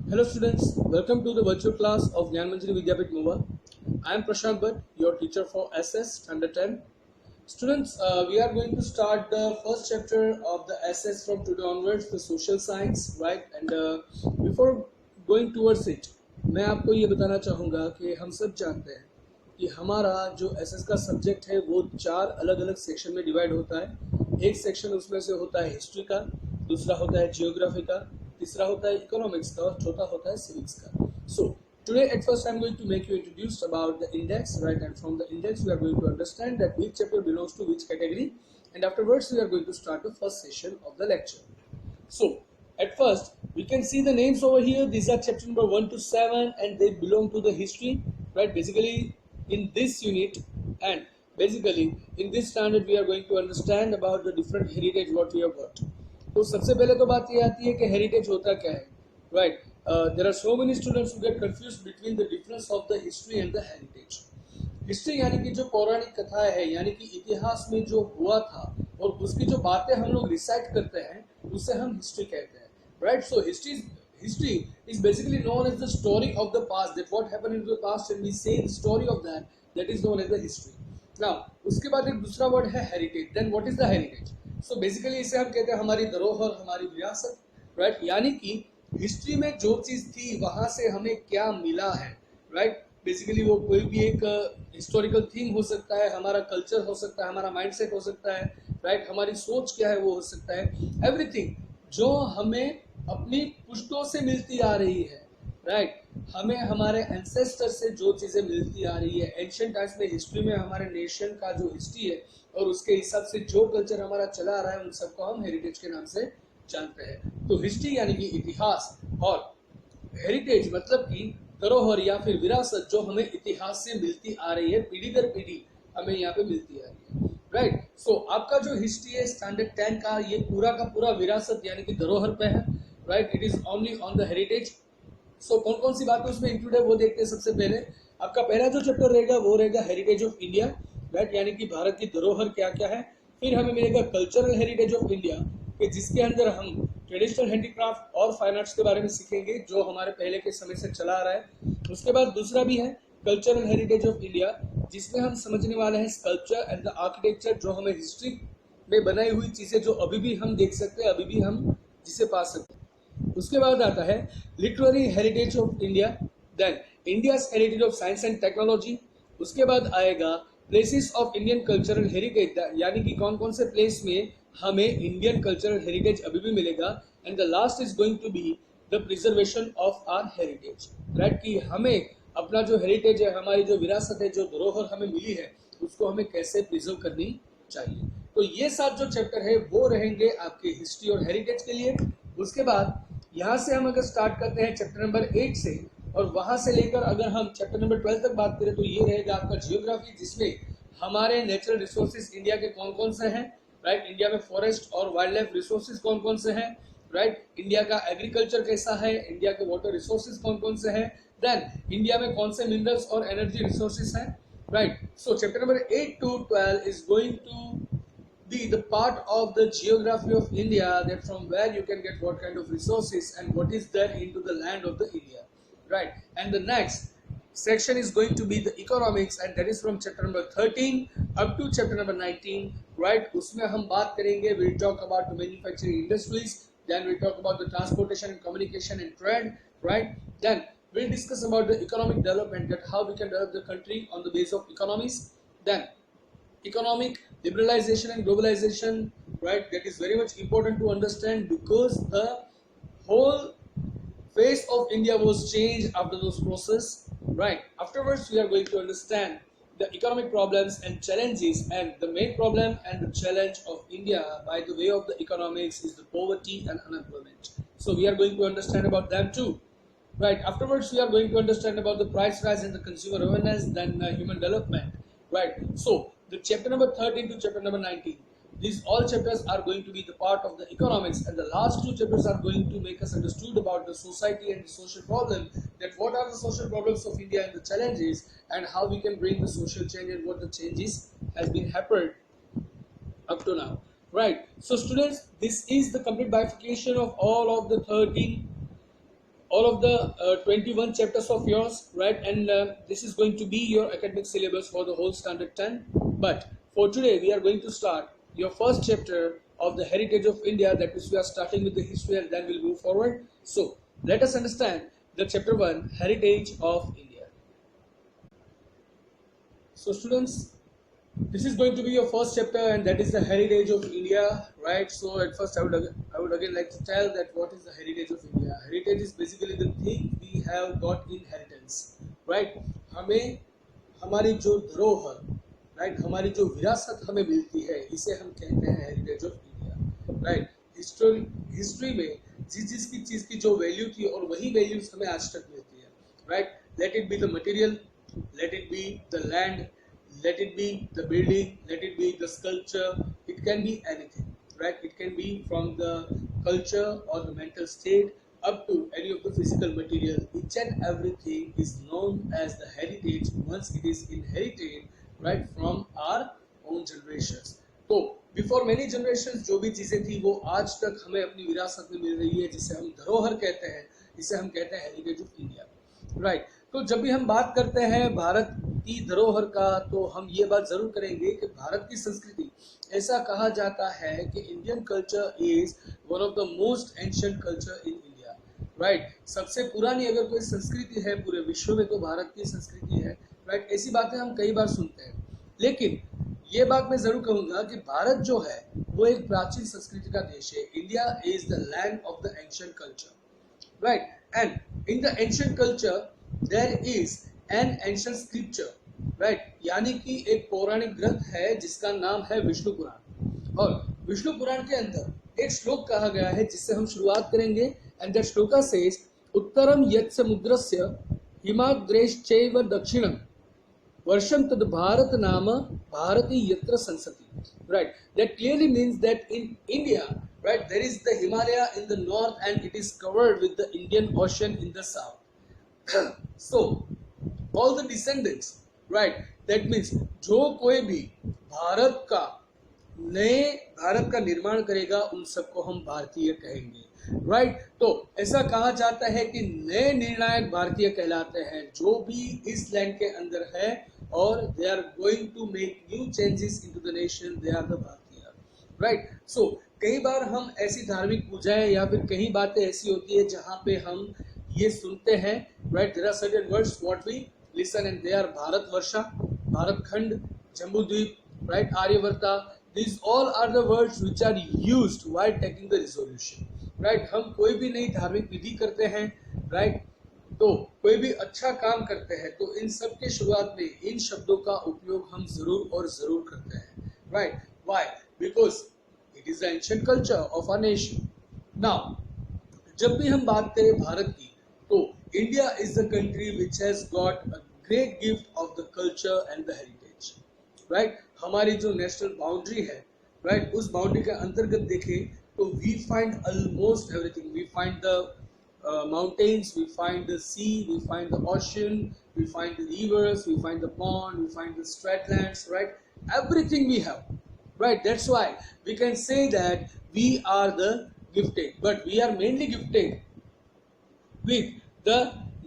Hello students, welcome to the virtual class of Gyan Manjari Vidyapit Mova. I am Prashant Bhatt, your teacher for SS Standard 10. Students, we are going to start the first chapter of the SS from today onwards, the social science, right? And before going towards it, मैं आपको ये बताना चाहूँगा कि हम सब जानते हैं कि हमारा जो SS का सब्जेक्ट है वो 4 अलग अलग सेक्शन में डिवाइड होता है। एक सेक्शन उसमें से होता है हिस्ट्री का, दूसरा होता है जियोग्राफी का, तीसरा होता है इकोनॉमिक्स का और चौथा होता है सिविक्स का. सो today at first I'm going to make you introduced about the index, right? And from the index we are going to understand that which chapter belongs to which category, and afterwards we are going to start the first session of the lecture. So at first we can see the names over here. These are chapter number 1 to 7 and they belong to the history, right? Basically in this unit and basically in this standard we are going to understand about the different heritage what we have got. तो सबसे पहले तो बात ये आती है कि heritage होता क्या है, right? There are so many students who get confused between the difference of the history and the heritage. History यानी कि जो पौराणिक कथा है, यानी कि इतिहास में जो हुआ था और उसकी जो बातें हम लोग रिसाइट करते हैं उसे हम हिस्ट्री कहते हैं, right? So history is basically known as the story of the past, that what happened in the past and we say the story of that is known as the history. Now उसके बाद एक दूसरा word है heritage. Then what is the heritage? So basically इसे हम कहते हैं हमारी धरोहर, हमारी विरासत, राइट? यानी कि हिस्ट्री में जो चीज थी वहां से हमें क्या मिला है, राइट? बेसिकली वो कोई भी एक हिस्टोरिकल थिंग हो सकता है, हमारा कल्चर हो सकता है, हमारा माइंडसेट हो सकता है, राइट? हमारी सोच क्या है वो हो सकता है. एवरीथिंग जो हमें अपनी पुश्तों से मिलती आ रही है, राइट? हमें हमारे एंसेस्टर से जो चीजें मिलती आ रही है एंशिएंट टाइम्स में, हिस्ट्री में हमारे नेशन का जो हिस्ट्री है और उसके हिसाब से जो कल्चर हमारा चला आ रहा है उन सबको हम हेरिटेज के नाम से जानते हैं. तो हिस्ट्री यानी कि इतिहास और हेरिटेज मतलब कि धरोहर या फिर विरासत जो हमें इतिहास से मिलती आ रही है, पीढ़ी दर पीढ़ी हमें यहाँ पे मिलती आ रही है, राइट? सो आपका जो हिस्ट्री है स्टैंडर्ड 10 का, ये पूरा का पूरा विरासत यानी कि धरोहर पे है, right? It is only on the heritage. So कौन कौन सी बातें उसमें इंक्लूड है वो देखते हैं. सबसे पहले आपका पहला जो चैप्टर रहेगा वो रहेगा हेरिटेज ऑफ इंडिया, राइट? यानी कि भारत की धरोहर क्या क्या है. फिर हमें मिलेगा कल्चरल हेरिटेज ऑफ इंडिया, कि जिसके अंदर हम ट्रेडिशनल हैंडीक्राफ्ट और फाइन आर्ट्स के बारे में सीखेंगे जो हमारे पहले के समय से चला आ रहा है. उसके बाद दूसरा भी है कल्चरल हेरिटेज ऑफ इंडिया, जिसमें हम समझने वाले हैं स्कल्पचर एंड द आर्किटेक्चर, जो हमें हिस्ट्री में बनाई हुई चीजें जो अभी भी हम देख सकते हैं, अभी भी हम जिसे पा सकते हैं. उसके बाद आता है literary heritage of India, then India's heritage of science and technology. उसके बाद आएगा places of Indian cultural heritage, यानी कि कौन कौन से प्लेस में हमें इंडियन कल्चरल हेरिटेज अभी भी मिलेगा. And the last is going to be the preservation of our heritage, right? कि हमें अपना जो हेरिटेज है, हमारी जो विरासत है, जो धरोहर हमें मिली है, उसको हमें कैसे प्रिजर्व करनी चाहिए. तो ये 7 जो चैप्टर है वो रहेंगे आपके हिस्ट्री और हेरिटेज के लिए. उसके बाद यहाँ से हम अगर स्टार्ट करते हैं चैप्टर नंबर 8 से, और वहां से लेकर अगर हम चैप्टर नंबर 12 तक बात करें तो ये रहेगा आपका जियोग्राफी, जिसमें हमारे नेचुरल रिसोर्सेज इंडिया के कौन कौन से हैं, राइट? इंडिया में फॉरेस्ट और वाइल्ड लाइफ रिसोर्सेज कौन कौन से हैं, राइट? इंडिया का एग्रीकल्चर कैसा है, इंडिया के वाटर रिसोर्सेज कौन कौन से हैं, देन इंडिया में कौन से मिनरल्स और एनर्जी रिसोर्सेज हैं, right? So chapter number 8 to 12 is going to be the part of the geography of India, that from where you can get what kind of resources and what is there into the land of the India, right? And the next section is going to be the economics, and that is from chapter number 13 up to chapter number 19, right? उसमें हम बात करेंगे, we'll talk about the manufacturing industries, then we'll talk about the transportation and communication and trade, right? Then we'll discuss about the economic development, that how we can develop the country on the base of economies. Then economic liberalization and globalization, right? That is very much important to understand because the whole face of India was changed after those process, right? Afterwards we are going to understand the economic problems and challenges, and the main problem and the challenge of India by the way of the economics is the poverty and unemployment. So we are going to understand about them too, right? Afterwards we are going to understand about the price rise and the consumer awareness, then human development, right? So the chapter number 13 to chapter number 19, these all chapters are going to be the part of the economics, and the last 2 chapters are going to make us understood about the society and the social problem, that what are the social problems of India and the challenges, and how we can bring the social change and what the changes has been happened up to now, right? So students, this is the complete bifurcation of all of the 13 all of the 21 chapters of yours, right? And this is going to be your academic syllabus for the whole standard 10. But for today, we are going to start your first chapter of the heritage of India. That is, we are starting with the history and then we'll move forward. So let us understand the chapter 1, heritage of India. So students, this is going to be your first chapter, and that is the heritage of India, right? So at first I would again like to tell that what is the heritage of India. Heritage is basically the thing we have got inheritance, right? हमें हमारी जो धरोहर, right, हमारी जो विरासत हमें मिलती है, इसे हम कहते हैं heritage of India, right? History में जिस चीज की जो वैल्यू थी और वही वैल्यूज हमें आज तक मिलती है, right? Let it be the material, let it be the land, let it be the building, let it be the sculpture, it can be anything, right? It can be from the culture or the mental state up to any of the physical material. Each and everything is known as the heritage once it is inherited, right, from our own generations. तो before many generation जो भी चीजें थी वो आज तक हमें अपनी विरासत में मिल रही है, जिसे हम धरोहर कहते हैं, इसे हम कहते हैं हेरिटेज ऑफ इंडिया, राइट? तो जब भी हम बात करते हैं भारत की धरोहर का, तो हम ये बात जरूर करेंगे कि भारत की संस्कृति, ऐसा कहा जाता है कि Indian culture is one of the most ancient culture in India, right? सबसे पुरानी अगर कोई संस्कृति है पूरे विश्व में तो भारत की संस्कृति है, राइट? ऐसी बातें हम कई बार सुनते हैं, लेकिन ये बात मैं जरूर कहूंगा कि भारत जो है वो एक प्राचीन संस्कृति का देश है. India is the land of the ancient culture, right? And in the ancient culture there is an ancient scripture, right? यानी कि एक पौराणिक ग्रंथ है जिसका नाम है विष्णु पुराण, और विष्णु पुराण के अंदर एक श्लोक कहा गया है जिससे हम शुरुआत करेंगे. एंड दैट श्लोका सेज उत्तरम यत् समुद्रस्य हिमाद्रेश्चैव दक्षिणम वर्षम तद भारत नाम भारती यत्र संसति, right? That clearly means that in India, right, there is the Himalaya in the north and it is covered with the Indian Ocean in the south. So all the descendants, right, that means जो कोई भी भारत का नए भारत का निर्माण करेगा उन सबको हम भारतीय कहेंगे, राइट? तो ऐसा कहा जाता है कि नए निर्णायक भारतीय कहलाते हैं जो भी इस लैंड के अंदर है और they are going to make new changes into the nation, they are the Bharatiya, right? So कई बार हम ऐसी धार्मिक पूजाएं या फिर कई बातें ऐसी होती है जहाँ पे हम ये सुनते हैं, right? There are certain words what we listen and they are Bharat Varsha, Bharat Khand, Jambu Dvipa, right, Aryavarta. These all are the words which are used while taking the resolution, right? हम कोई भी नई धार्मिक विधि करते हैं, राइट? तो कोई भी अच्छा काम करते हैं तो इन सब के शुरुआत में इन शब्दों का उपयोग हम जरूर और जरूर करते हैं, right? Why? Because it is the ancient culture of our nation. Now, जब भी हम बात करें भारत की, तो India is the country which has got a great gift of the culture and the heritage, right? हमारी जो नेशनल बाउंड्री है, राइट, उस बाउंड्री के अंतर्गत देखें तो we find almost everything. We find the mountains, we find the sea, we find the ocean, we find the rivers, we find the pond, we find the stratlands, right? Everything we have, right? That's why we can say that we are the gifted, but we are mainly gifted with the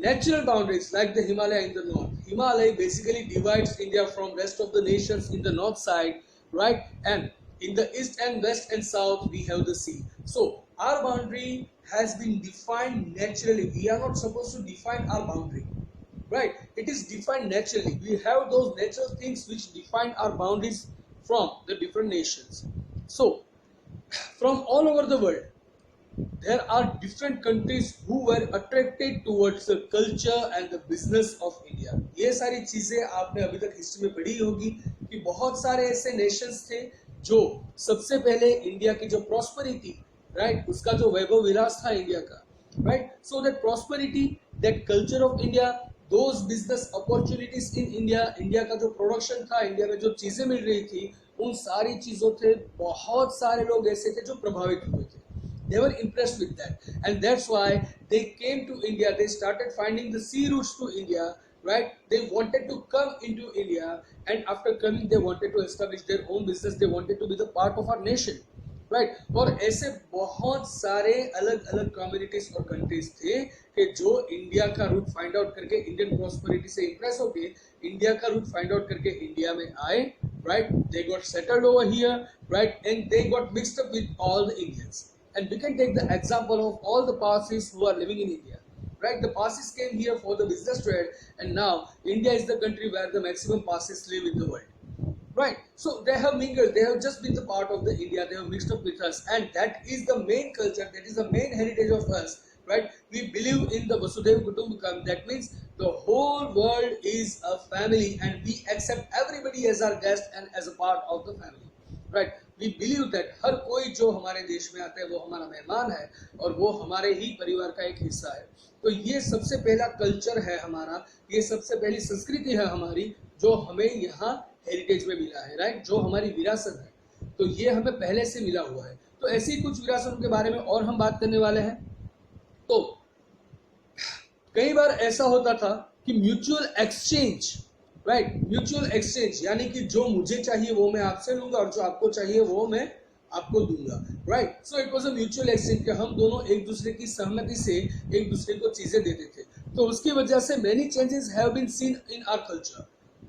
natural boundaries like the Himalaya in the north. Himalaya basically divides India from rest of the nations in the north side, right? And in the east and west and south we have the sea. So our boundary has been defined naturally. We are not supposed to define our boundary, right? It is defined naturally. We have those natural things which define our boundaries from the different nations. So from all over the world there are different countries who were attracted towards the culture and the business of India. ये सारी चीजें आपने अभी तक history में पढ़ी होगी कि बहुत सारे ऐसे नेशंस थे जो सबसे पहले इंडिया की जो प्रॉस्पेरिटी, राइट, उसका जो वैभव विलास था इंडिया का, right? So that prosperity, that culture of India, those business opportunities in India, India का जो प्रोडक्शन था, इंडिया में जो चीजें मिल रही थी, उन सारी चीजों से बहुत सारे लोग ऐसे थे जो प्रभावित हुए थे. They were impressed with that, and that's why they came to India. They started finding the sea routes to India, right? They wanted to come into India, and after coming they wanted to establish their own business. They wanted to be the part of our nation, right और ऐसे बहुत सारे अलग अलग communities और countries थे कि जो इंडिया का रूट फाइंड आउट करके इंडियन प्रॉस्पेरिटी से इंप्रेस होके इंडिया का रूट फाइंड आउट करके इंडिया में आए, right, they got settled over here, right, and they got mixed up with all the Indians. And we can take the example of all the Parsis who are living in India. Right, the Parsis came here for the business trade, and now India is the country where the maximum Parsis live in the world. Right, so they have mingled, they have just been the part of the India, they have mixed up with us, and that is the main culture, that is the main heritage of us. Right, we believe in the Vasudhaiva Kutumbakam. That means the whole world is a family, and we accept everybody as our guest and as a part of the family. Right, we believe that हर कोई जो हमारे देश में आता है वो हमारा मेहमान है और वो हमारे ही परिवार का एक हिस्सा है. तो ये सबसे पहला कल्चर है हमारा, ये सबसे पहली संस्कृति है हमारी जो हमें यहाँ हेरिटेज में मिला है, राइट, जो हमारी विरासत है. तो ये हमें पहले से मिला हुआ है. तो ऐसी कुछ विरासतों के बारे में और हम बात करने वाले हैं. तो कई बार ऐसा होता था कि mutual exchange, right, mutual exchange यानी कि जो मुझे चाहिए वो मैं आपसे लूंगा और जो आपको चाहिए वो मैं आपको दूंगा. Right, so it was a mutual exchange कि हम दोनों एक दूसरे की सहमति से एक दूसरे को चीजें देते थे. तो उसकी वजह से many changes have been seen in our culture.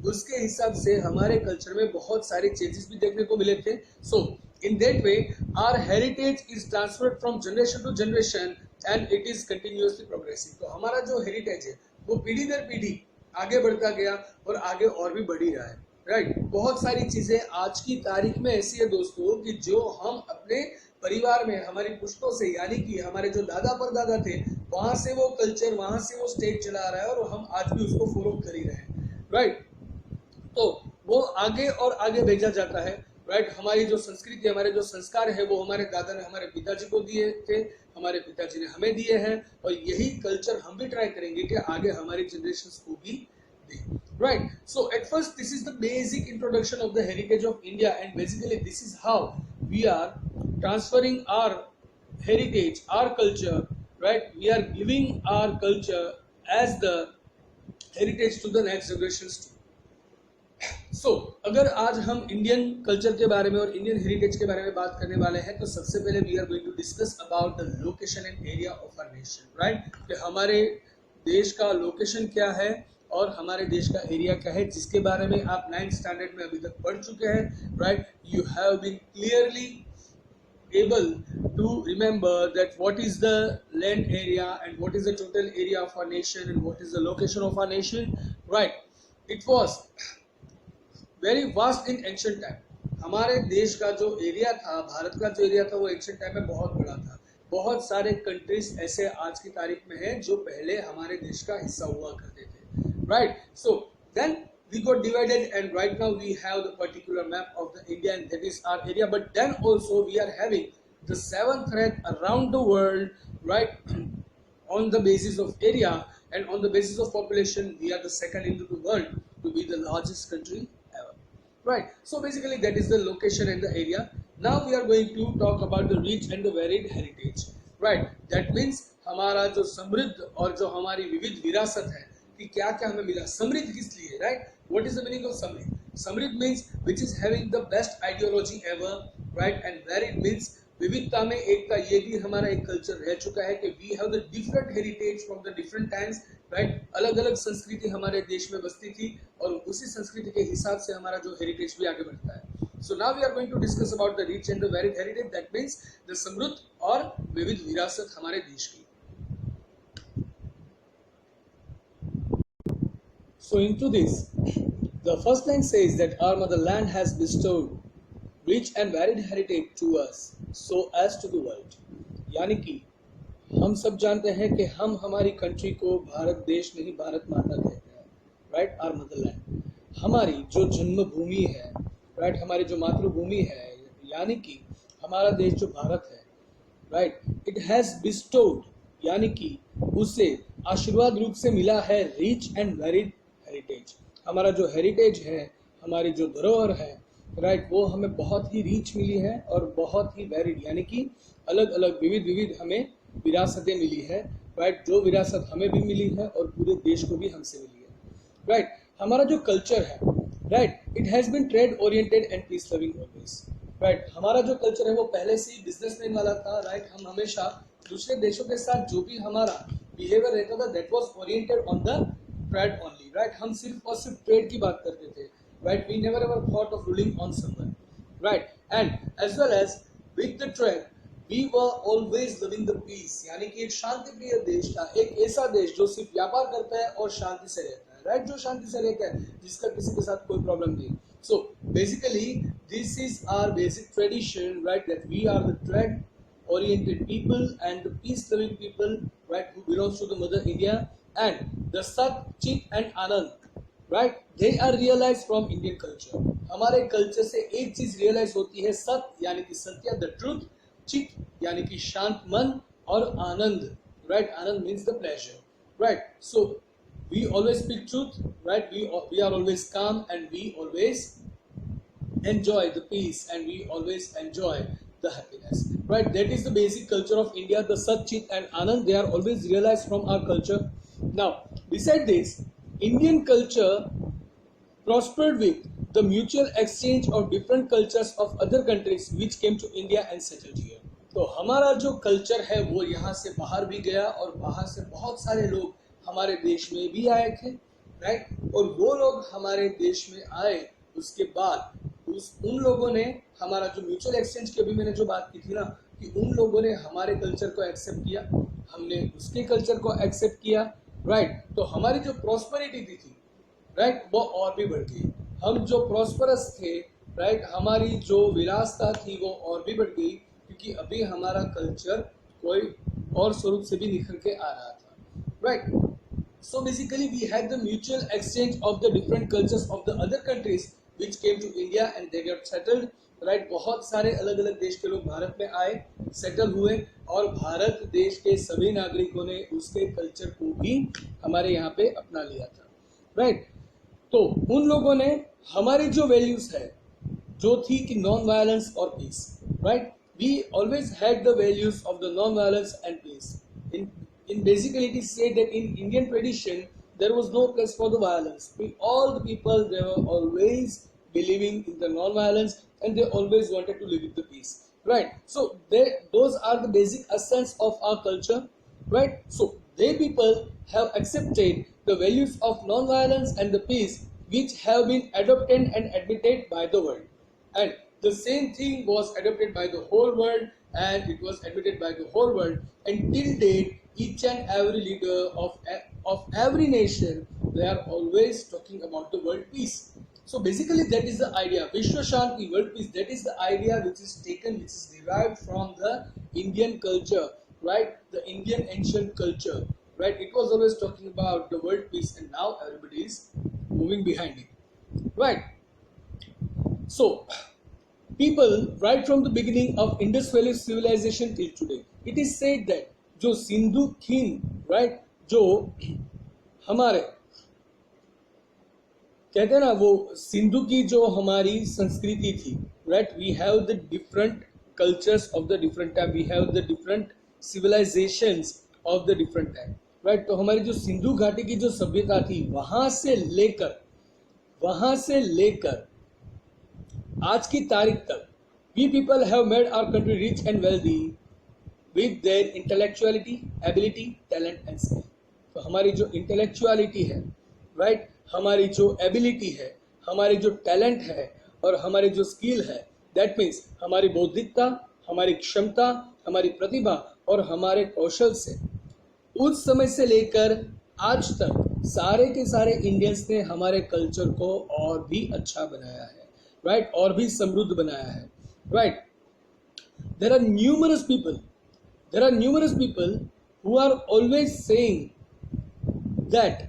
उसके हिसाब से हमारे कल्चर में बहुत सारे चेंजेस भी देखने को मिले थे. So in that way our heritage is transferred from generation to generation and it is continuously progressive. तो हमारा जो हेरिटेज है वो पीढ़ी दर पीढ़ी आगे बढ़ता गया और आगे और भी बढ़ ही रहा है. राइट, बहुत सारी चीजें आज की तारीख में ऐसी है दोस्तों कि जो हम अपने परिवार में हमारी पुश्तों से यानी कि हमारे जो दादा परदादा थे वहां से वो कल्चर, वहां से वो स्टेट चला रहा है और हम आज भी उसको फॉलो कर ही रहे हैं. राइट, तो वो आगे और आगे भेजा जाता है. राइट, हमारी जो संस्कृति, हमारे जो संस्कार है वो हमारे दादा ने हमारे पिताजी को दिए थे, हमारे पिताजी ने हमें दिए हैं और यही कल्चर हम भी ट्राई करेंगे कि आगे हमारी जनरेशंस को भी दें. Right, so at first this is the basic introduction of the heritage of India and basically this is how we are transferring our heritage, our culture. Right, we are giving our culture as the heritage to the next generations. So अगर आज हम Indian culture के बारे में और Indian heritage के बारे में बात करने वाले हैं तो सबसे पहले we are going to discuss about the location and area of our nation. Right, कि हमारे देश का लोकेशन क्या है और हमारे देश का एरिया क्या है, जिसके बारे में आप 9th स्टैंडर्ड में अभी तक पढ़ चुके हैं. Right, you have been clearly able to remember that what is the land area and what is the total area of our nation and what is the location of our nation. Right, it was very vast in ancient time. हमारे देश का जो area था, भारत का जो area था वो ancient time में बहुत बड़ा था. बहुत सारे कंट्रीज ऐसे आज की तारीख में हैं जो पहले हमारे देश का हिस्सा हुआ करते थे. Right, so then we got divided and right now we have the particular map of the India and that is our area. But then also we are having the 7th rank around the world, right, on the basis of area and on the basis of population we are the second in the world to be the largest country ever. Right, so basically that is the location and the area. Now we are going to talk about the rich and the varied heritage. Right, that means हमारा जो समृद्ध और जो हमारी विविध विरासत है कि क्या क्या हमें मिला. समृद्ध किस लिए, right, what is the meaning of samrid? Samrid means which is having the best ideology ever, right, and varied means विविधता में एकता. ये भी हमारा एक कल्चर रह चुका है कि we have the different heritage from the different times, right. अलग अलग संस्कृति हमारे देश में बसती थी और उसी संस्कृति के हिसाब से हमारा जो हेरिटेज भी आगे बढ़ता है. So now we are going to discuss about the rich and the varied heritage. That means the समृद्ध और विविध विरासत हमारे देश की. So into this, the first line says that our motherland has bestowed rich and varied heritage to us so as to the world. यानी कि हम सब जानते हैं कि हम हमारी कंट्री को भारत देश नहीं भारत माता कहते हैं. राइट, आवर मदरलैंड, हमारी जो जन्मभूमि है, राइट, हमारी जो मातृभूमि है, यानी कि हमारा देश जो भारत है, राइट, इट हैज बिस्टोड यानी कि उसे आशीर्वाद रूप से मिला है रिच एंड वेरिड हेरिटेज. हमारा जो हेरिटेज है, हमारी जो धरोहर है, राइट, वो हमें बहुत ही रिच मिली है और बहुत ही वेरिड यानी कि अलग अलग विविध हमें विरासतें मिली है. राइट, जो विरासत हमें भी मिली है और पूरे देश को भी हमसे मिली है. राइट, हमारा जो कल्चर है, right, it has been trade oriented and peace loving always. Right हमारा जो कल्चर है वो पहले से ही बिजनेसमैन वाला था, राइट हम हमेशा दूसरे देशों के साथ जो भी हमारा बिहेवियर रहता था that was oriented on the trade only, right हम सिर्फ और सिर्फ ट्रेड की बात करते थे, right we never ever thought of ruling on someone, right and as well as with the trade we were always living the peace, यानी कि एक शांति प्रिय देश था, एक ऐसा देश जो सिर्फ व्यापार करता है और शांति से रहता है, राइट जो शांति से रहता है जिसका किसी के साथ कोई प्रॉब्लम नहीं. So basically this is our basic tradition, right, that we are the trade oriented people and the peace loving people, right, who belongs to the mother India, and the Sat, Chit and Anand, right, they are realized from Indian culture. हमारे culture से एक चीज realise होती है, सत यानी कि सत्य, द ट्रूथ, चित यानी कि शांत मन, और आनंद, right, Anand means the pleasure, right. So we always speak truth, right, we are always calm and we always enjoy the peace and we always enjoy the happiness, right. That is the basic culture of India, the Sat, Chit and Anand, they are always realized from our culture. Now beside this, Indian culture prospered with the mutual exchange of different cultures of other countries which came to India and settled here. तो हमारा जो culture है वो यहाँ से बाहर भी गया और बाहर से बहुत सारे लोग हमारे देश में भी आए थे, राइट, और वो लोग हमारे देश में आए उसके बाद उन लोगों ने हमारा जो म्यूचुअल एक्सचेंज की अभी मैंने जो बात की थी ना, कि उन लोगों ने हमारे कल्चर को एक्सेप्ट किया, हमने उसके कल्चर को एक्सेप्ट किया, राइट. तो हमारी जो प्रॉस्पेरिटी थी, राइट, वो और भी बढ़ गई. हम जो प्रॉस्परस थे, राइट, हमारी जो विलासता थी वो और भी बढ़ गई, क्योंकि अभी हमारा कल्चर कोई और स्वरूप से भी निखर के आ रहा था, right. So basically we had the mutual exchange of the different cultures of the other countries which came to India and they got settled, right. बहुत सारे अलग अलग देश के लोग भारत में आए, सेटल हुए, और भारत देश के सभी नागरिकों ने उसके कल्चर को भी हमारे यहाँ पे अपना लिया था, राइट. तो उन लोगों ने हमारी जो वैल्यूज है जो थी कि नॉन वायलेंस और peace, right, we always had the values of the non violence and peace. In basically it is said that in Indian tradition there was no place for the violence. All the people, they were always believing in the non-violence and they always wanted to live with the peace, right. So those are the basic essence of our culture, right. So they people have accepted the values of non-violence and the peace which have been adopted and admitted by the world, and the same thing was adopted by the whole world and it was admitted by the whole world, and till date each and every leader of every nation, they are always talking about the world peace. So basically that is the idea, Vishwa Shanti, world peace, that is the idea which is taken, which is derived from the Indian culture, right, the Indian ancient culture, right. It was always talking about the world peace and now everybody is moving behind it, right. So people, right from the beginning of Indus Valley civilization till today, it is said that जो Sindhu खीन, right, जो हमारे कहते हैं ना, वो सिंधु की जो हमारी संस्कृति थी, right, we have the different cultures of the different time, we have the different civilisations of the different time, right. तो हमारी जो सिंधु घाटी की जो सभ्यता थी वहां से लेकर आज की तारीख तक, we people have made our country rich and wealthy with their intellectuality, ability, talent and skill. तो हमारी जो इंटेलेक्चुअलिटी है, राइट, हमारी जो एबिलिटी है, हमारी जो टैलेंट है और हमारी जो स्किल है, दैट मीन्स हमारी बौद्धिकता, हमारी क्षमता, हमारी प्रतिभा और हमारे कौशल से उस समय से लेकर आज तक सारे के सारे इंडियंस ने हमारे कल्चर को और भी अच्छा बनाया है, राइट, और भी समृद्ध बनाया है, right. There are numerous people who are always saying that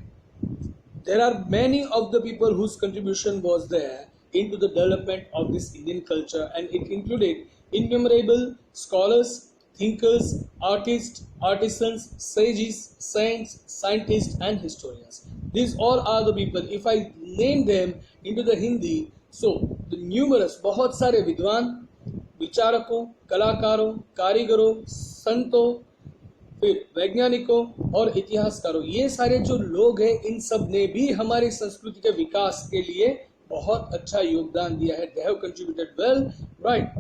there are many of the people whose contribution was there into the development of this Indian culture, and it included innumerable scholars, thinkers, artists, artisans, sages, saints, scientists and historians. These all are the people. If I name them into the Hindi, so the numerous, बहुत सारे विद्वान, विचारकों, कलाकारों, कारीगरों, संतों, फिर वैज्ञानिकों और इतिहासकारों, ये सारे जो लोग हैं इन सब ने भी हमारी संस्कृति के विकास के लिए बहुत अच्छा योगदान दिया है. They have contributed well, right.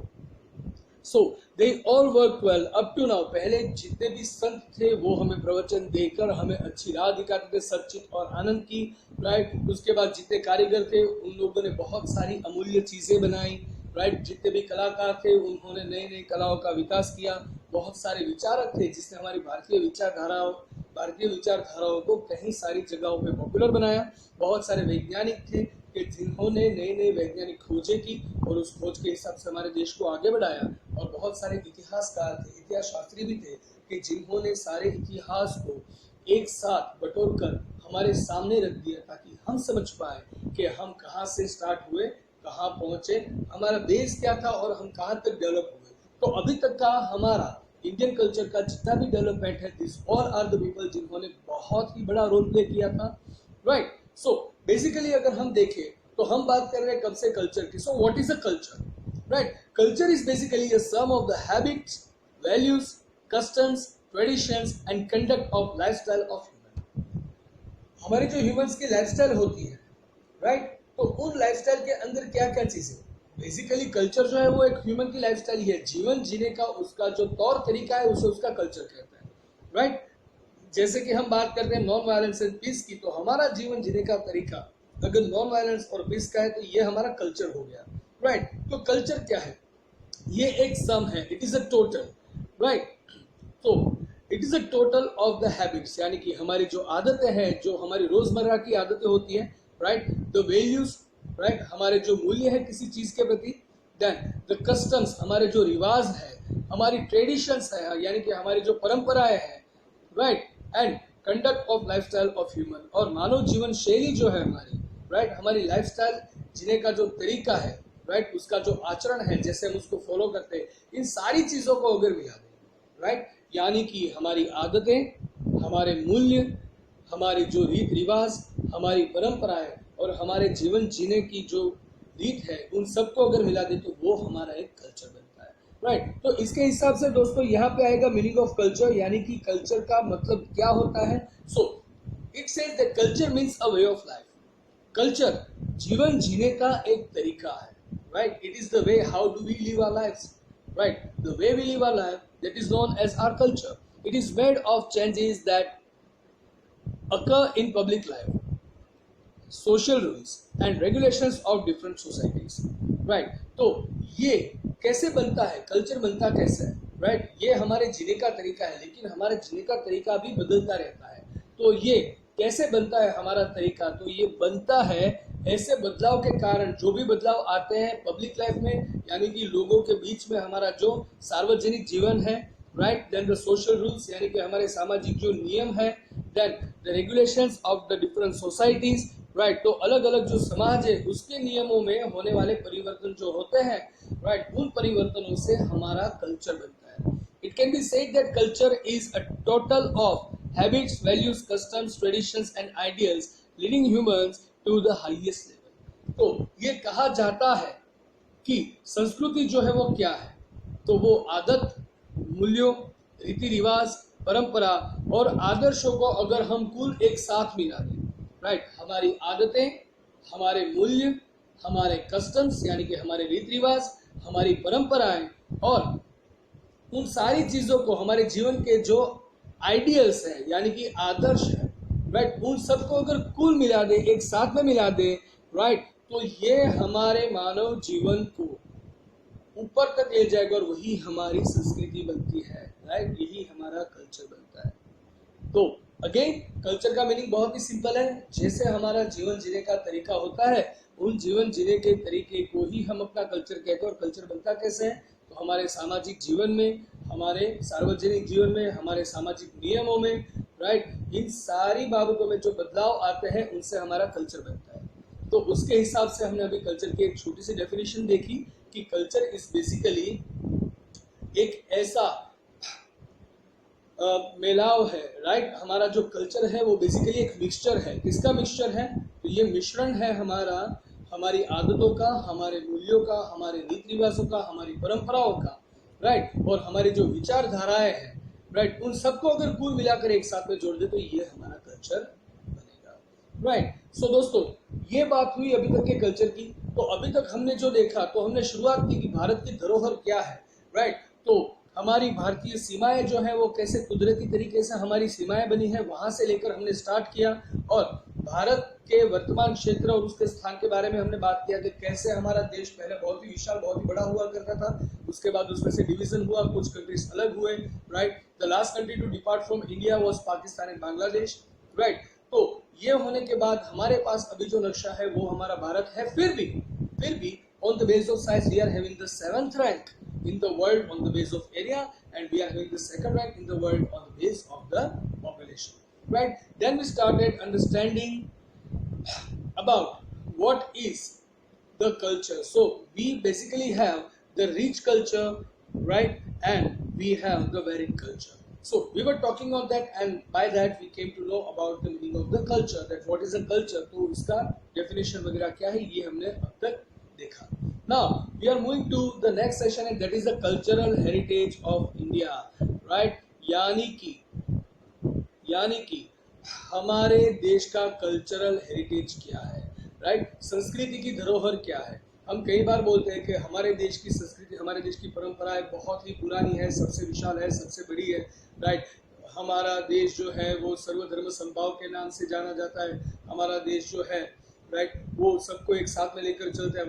So they all work well up to now. पहले जितने भी संत थे वो हमें प्रवचन देकर हमें अच्छी राह दिखाते थे, सचित और आनंद की, राइट। उसके बाद जितने कारीगर थे उन लोगों ने बहुत सारी अमूल्य चीजें बनाई, राइट। जितने भी कलाकार थे उन्होंने नई नई कलाओं का विकास किया। बहुत सारे विचारक थे जिसने हमारी भारतीय विचारधाराओं को कई सारी जगहों पे पॉपुलर बनाया। बहुत सारे वैज्ञानिक थे कि जिन्होंने नई नई वैज्ञानिक खोजें की और उस खोज के हिसाब से हमारे देश को आगे बढ़ाया। और बहुत सारे इतिहासकार थे, इतिहास शास्त्री भी थे कि जिन्होंने सारे इतिहास को एक साथ बटोर कर हमारे सामने रख दिया ताकि हम समझ पाए कि हम कहाँ से स्टार्ट हुए, कहाँ पहुंचे, हमारा बेस क्या था और हम कहाँ तक डेवलप हुए। तो अभी तक का हमारा इंडियन कल्चर का जितना भी डेवलपमेंट है, this all are the people जिन्होंने बहुत ही बड़ा रोल प्ले किया था, राइट। सो बेसिकली अगर हम देखें तो हम बात कर रहे हैं कब से कल्चर की। So what is a culture, right. Culture is basically a sum of the habits, values, customs, traditions and conduct of lifestyle of human. हमारी जो ह्यूमंस की लाइफस्टाइल होती है, राइट, तो उन लाइफस्टाइल के अंदर क्या क्या चीजें, बेसिकली कल्चर जो है वो एक ह्यूमन की लाइफस्टाइल ही है। जीवन जीने का उसका जो तौर तरीका है उसे उसका कल्चर कहते हैं, राइट। जैसे कि हम बात करते हैं नॉन वायलेंस एंड पीस की, तो हमारा जीवन जीने का तरीका अगर नॉन वायलेंस और पीस का है तो ये हमारा कल्चर हो गया, राइट। तो कल्चर क्या है, ये एक सम है, it is a total, right. तो it is a total of the habits, यानी कि हमारी जो आदतें हैं, जो हमारी रोजमर्रा की आदतें होती हैं, राइट, द वैल्यूज, राइट, हमारे जो मूल्य है किसी चीज के प्रति, देन द कस्टम्स, हमारे जो रिवाज है, हमारी ट्रेडिशंस है यानी कि हमारी जो परंपराएं हैं, right, and conduct of lifestyle of human, और मानव जीवन शैली जो है हमारी, राइट, हमारी लाइफस्टाइल जीने का जो तरीका है, राइट, उसका जो आचरण है, जैसे हम उसको फॉलो करते हैं, इन सारी चीजों को अगर मिला दें, राइट, यानी कि हमारी आदतें, हमारे मूल्य, हमारी जो रीत रिवाज, हमारी परंपराएं और हमारे जीवन जीने की जो रीत है, उन सबको अगर मिला दे तो वो हमारा एक कल्चर बनता है, राइट। तो इसके हिसाब से दोस्तों यहाँ पे आएगा मीनिंग ऑफ कल्चर, यानी कि कल्चर का मतलब क्या होता है। So it says that culture means a way of life. Culture जीवन जीने का एक तरीका है, right. It is the way how do we live our lives, right, the way we live our life, that is known as our culture. It is made of changes that occur in public life, social rules and regulations of different societies, right। तो ये कैसे बनता है, culture बनता कैसे है, right, ये हमारे जीने का तरीका है, लेकिन हमारे जीने का तरीका भी बदलता रहता है। तो ये कैसे बनता है हमारा तरीका, तो ये बनता है ऐसे बदलाव के कारण, जो भी बदलाव आते हैं पब्लिक लाइफ में, यानी कि लोगों के बीच में हमारा जो सार्वजनिक जीवन है, right, then the social rules, यानी कि हमारे सामाजिक जो नियम है, then the regulations of the different societies, right, तो अलग अलग जो समाज है उसके नियमों में होने वाले परिवर्तन जो होते हैं, राइट, उन परिवर्तनों से हमारा कल्चर बनता है। It can be said that culture is a total of habits, values, customs, traditions and ideals leading humans to the highest level। तो ये कहा जाता है कि संस्कृति जो है वो क्या है, तो वो आदत, मूल्यों, रीति रिवाज, परंपरा और आदर्शों को अगर हम कुल एक साथ मिला दें, राइट, हमारी आदतें, हमारे मूल्य, हमारे कस्टम्स यानी कि हमारे रीति रिवाज, हमारी परंपराएं और उन सारी चीजों को, हमारे जीवन के जो आइडियल्स है यानी कि आदर्श है, राइट, उन सबको अगर कुल मिला दे, एक साथ में मिला दे, राइट, तो ये हमारे मानव जीवन को ऊपर तक ले जाएगा और वही हमारी संस्कृति बनती है, राइट, यही हमारा कल्चर बनता है। तो अगेन कल्चर का मीनिंग बहुत ही सिंपल है, जैसे हमारा जीवन जीने का तरीका होता है, उन जीवन जीने के तरीके को ही हम अपना कल्चर कहते हैं। और कल्चर बनता कैसे है, तो हमारे सामाजिक जीवन में, हमारे सार्वजनिक जीवन में, हमारे सामाजिक नियमों में, राइट, इन सारी बाबतों में जो बदलाव आते हैं उनसे हमारा कल्चर बनता है। तो उसके हिसाब से हमने अभी कल्चर की एक छोटी सी डेफिनेशन देखी कि कल्चर इज बेसिकली एक ऐसा मेलाव है, राइट, हमारा जो कल्चर है वो बेसिकली एक मिक्सचर है। किसका मिक्सचर है, तो ये मिश्रण है हमारा, हमारी आदतों का, हमारे मूल्यों का, हमारे रीति रिवाजों का, हमारी परंपराओं का, राइट, और हमारी जो विचारधाराएं हैं, राइट, उन सबको अगर कुल मिलाकर एक साथ में जोड़ दे तो ये हमारा कल्चर बनेगा, राइट। सो दोस्तों ये बात हुई अभी तक के कल्चर की। तो अभी तक हमने जो देखा, तो हमने शुरुआत की कि भारत की धरोहर क्या है, राइट। तो हमारी भारतीय सीमाएं जो है वो कैसे कुदरती तरीके से हमारी सीमाएं बनी है, वहां से लेकर हमने स्टार्ट किया, और भारत के वर्तमान क्षेत्र और उसके स्थान के बारे में हमने बात किया कि कैसे हमारा देश पहले बहुत ही विशाल, बहुत ही बड़ा हुआ करता था, उसके बाद उसमें से डिवीजन हुआ, कुछ कंट्रीज अलग हुए, right. The last country to depart from India was Pakistan and Bangladesh, right. तो ये होने के बाद हमारे पास अभी जो नक्शा है वो हमारा भारत है। फिर भी on the base of size we are having the 7th rank in the world on the base of area, and we are having the 2nd rank in the world on the base of the population, right? Then we started understanding about what is the culture. So we basically have the rich culture, right, and we have the varied culture. So we were talking on that, and by that we came to know about the meaning of the culture, that what is a culture, तो इसका definition वगैरह क्या है ये हमने अब तक देखा। Now we are moving to the next session, and that is the cultural heritage of India, right? यानी कि हमारे देश का कल्चरल हेरिटेज क्या है, राइट? संस्कृति की धरोहर क्या है। हम कई बार बोलते हैं कि हमारे देश की संस्कृति, हमारे देश की परंपराएं बहुत ही पुरानी है, सबसे विशाल है, सबसे बड़ी है, राइट। हमारा देश जो है वो सर्वधर्म समभाव के नाम से जाना जाता है। हमारा देश जो है, राइट, वो सबको एक साथ में लेकर चलता है।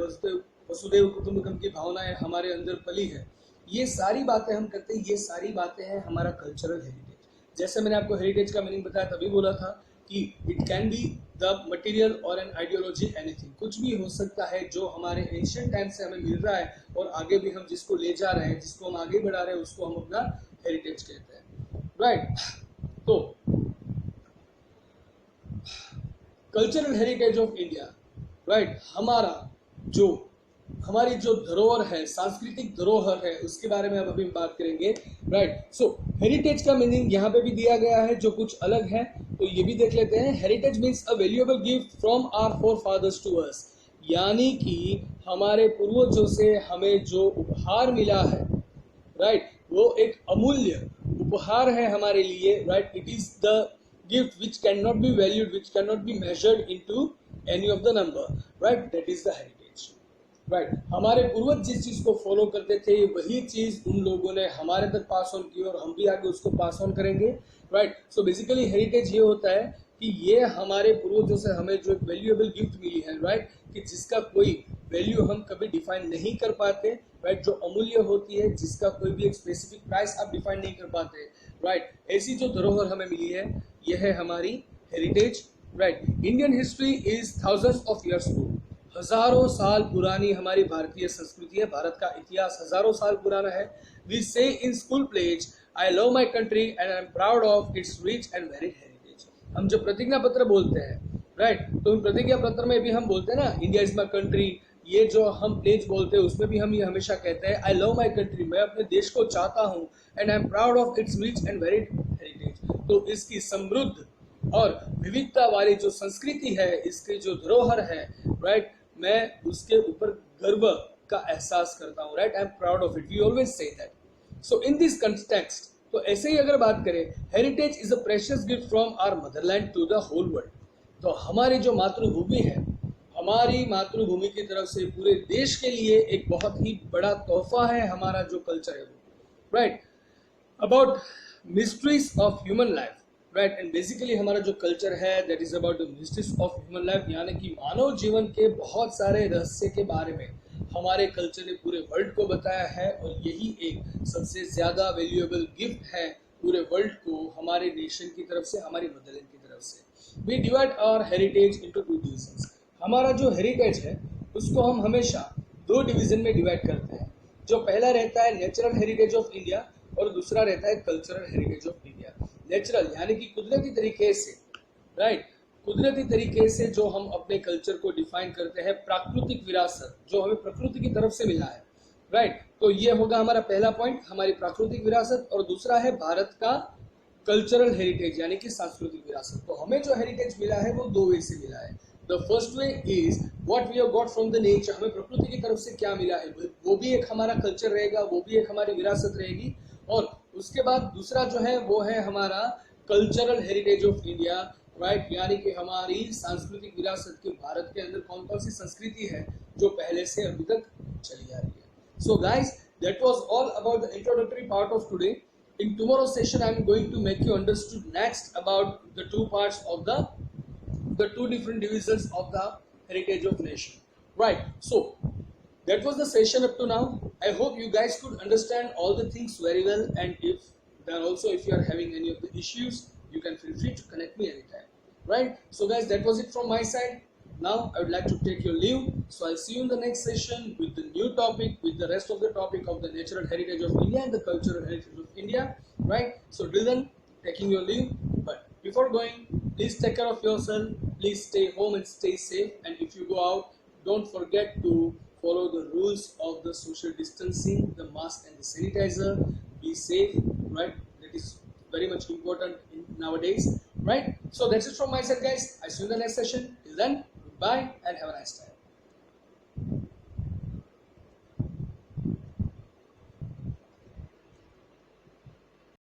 वसुदेव कुटुंबकम की भावनाएं हमारे अंदर पली है। ये सारी बातें हम करते हैं, ये सारी बातें हैं हमारा कल्चरल हेरिटेज। जैसे मैंने आपको हेरिटेज का मीनिंग बताया, तभी बोला था कि it can be the material और एन आइडियोलॉजी, एनीथिंग, कुछ भी हो सकता है जो हमारे एंशिएंट टाइम से हमें मिल रहा है, और आगे भी हम जिसको ले जा रहे हैं, जिसको हम आगे बढ़ा रहे हैं, उसको हम अपना हेरिटेज कहते हैं, राइट। तो cultural heritage of India, right, हमारी जो धरोहर है, सांस्कृतिक धरोहर है, उसके बारे में अब अभी बात करेंगे, राइट। सो हेरिटेज का मीनिंग यहाँ पे भी दिया गया है जो कुछ अलग है, तो ये भी देख लेते हैं। Heritage means a valuable gift from our forefathers to us, यानी कि हमारे पूर्वजों से हमें जो उपहार मिला है, राइट, वो एक अमूल्य उपहार है हमारे लिए, right. It is the gift which cannot be valued, which cannot be measured into any of the number, right? That is the heritage, right? हमारे पूर्वज जिस चीज को फॉलो करते थे, वही चीज उन लोगों ने हमारे तक पास ऑन की, और हम भी आगे उसको पास ऑन करेंगे, राइट। सो बेसिकली हेरिटेज ये होता है कि ये हमारे पूर्वजों से हमें जो एक वैल्यूएबल गिफ्ट मिली है, राइट, कि जिसका कोई वैल्यू हम कभी डिफाइन नहीं कर पाते, राइट, जो अमूल्य होती है, जिसका कोई भी एक स्पेसिफिक प्राइस आप डिफाइन नहीं कर पाते, राइट। ऐसी जो धरोहर हमें मिली है, यह है हमारी heritage, right. Indian history is thousands of years old, हजारों साल पुरानी हमारी भारतीय संस्कृति है, भारत का इतिहास हजारों साल पुराना है। We say in school pledge, I love my country and I am proud of its rich and varied heritage. हम जब प्रतिज्ञा पत्र बोलते हैं, राइट, तो प्रतिज्ञा पत्र में भी हम बोलते हैं ना, इंडिया इज माई कंट्री। ये जो हम प्लेज बोलते हैं उसमें भी हम ये हमेशा कहते हैं, आई लव माई कंट्री, मैं अपने देश को चाहता हूँ, and I am proud of its rich and varied heritage. तो इसकी समृद्ध और विविधता वाली जो संस्कृति है, इसकी जो धरोहर है, राइट, मैं उसके ऊपर गर्व का एहसास करता हूँ, right. I am proud of it, we always say that. So in this context, तो ऐसे ही अगर बात करें, heritage is a precious gift from our motherland to the whole world. तो हमारी जो मातृभूमि है, हमारी मातृभूमि की तरफ से पूरे देश के लिए एक बहुत ही बड़ा तोहफा है हमारा जो कल्चर है, right. About mysteries of human life, right, and basically हमारा जो कल्चर है, that is about the mysteries of human life, यानी कि मानव जीवन के बहुत सारे रहस्य के बारे में हमारे कल्चर ने पूरे वर्ल्ड को बताया है, और यही एक सबसे ज्यादा वैल्यूएबल गिफ्ट है पूरे वर्ल्ड को हमारे नेशन की तरफ से, हमारी मदरलैंड की तरफ से। We divide our heritage into two divisions. हमारा जो हेरिटेज है उसको हम हमेशा दो डिवीजन में डिवाइड करते हैं। जो पहला रहता है नेचुरल हेरिटेज ऑफ इंडिया, और दूसरा रहता है cultural heritage of India. Natural यानी कि कुदरती तरीके से, राइट, कुदरती तरीके से जो हम अपने कल्चर को डिफाइन करते हैं, प्राकृतिक विरासत जो हमें प्रकृति की तरफ से मिला है, राइट। तो ये होगा हमारा पहला पॉइंट, हमारी प्राकृतिक विरासत, और दूसरा है भारत का कल्चरल हेरिटेज यानी कि सांस्कृतिक विरासत। तो हमें जो हेरिटेज मिला है वो दो वे से मिला है। The first way is what we have got from the nature, हमें प्रकृति की तरफ से क्या मिला है, वो भी एक हमारा कल्चर रहेगा, वो भी एक हमारी विरासत रहेगी। और उसके बाद दूसरा जो है वो है हमारा cultural heritage of India, right, यानी कि हमारी सांस्कृतिक विरासत के भारत के अंदर कौन कौन सी संस्कृति है जो पहले से अभी तक चली आ रही है। So guys, that was all about the introductory part of today. In tomorrow's session, I am going to make you understood next about the two parts of the two different divisions of the heritage of nation. Right. So that was the session up to now. I hope you guys could understand all the things very well, and if you are having any of the issues, you can feel free to connect me anytime. Right. So guys, that was it from my side. Now I would like to take your leave. So I'll see you in the next session with the new topic, with the rest of the topic of the natural heritage of India and the cultural heritage of India. Right. So till then, taking your leave. But before going, please take care of yourself. Please stay home and stay safe. And if you go out, don't forget to follow the rules of the social distancing, the mask and the sanitizer. Be safe, right? That is very much important nowadays, right? So that's it from my side, guys. I see you in the next session. Till then, goodbye and have a nice time.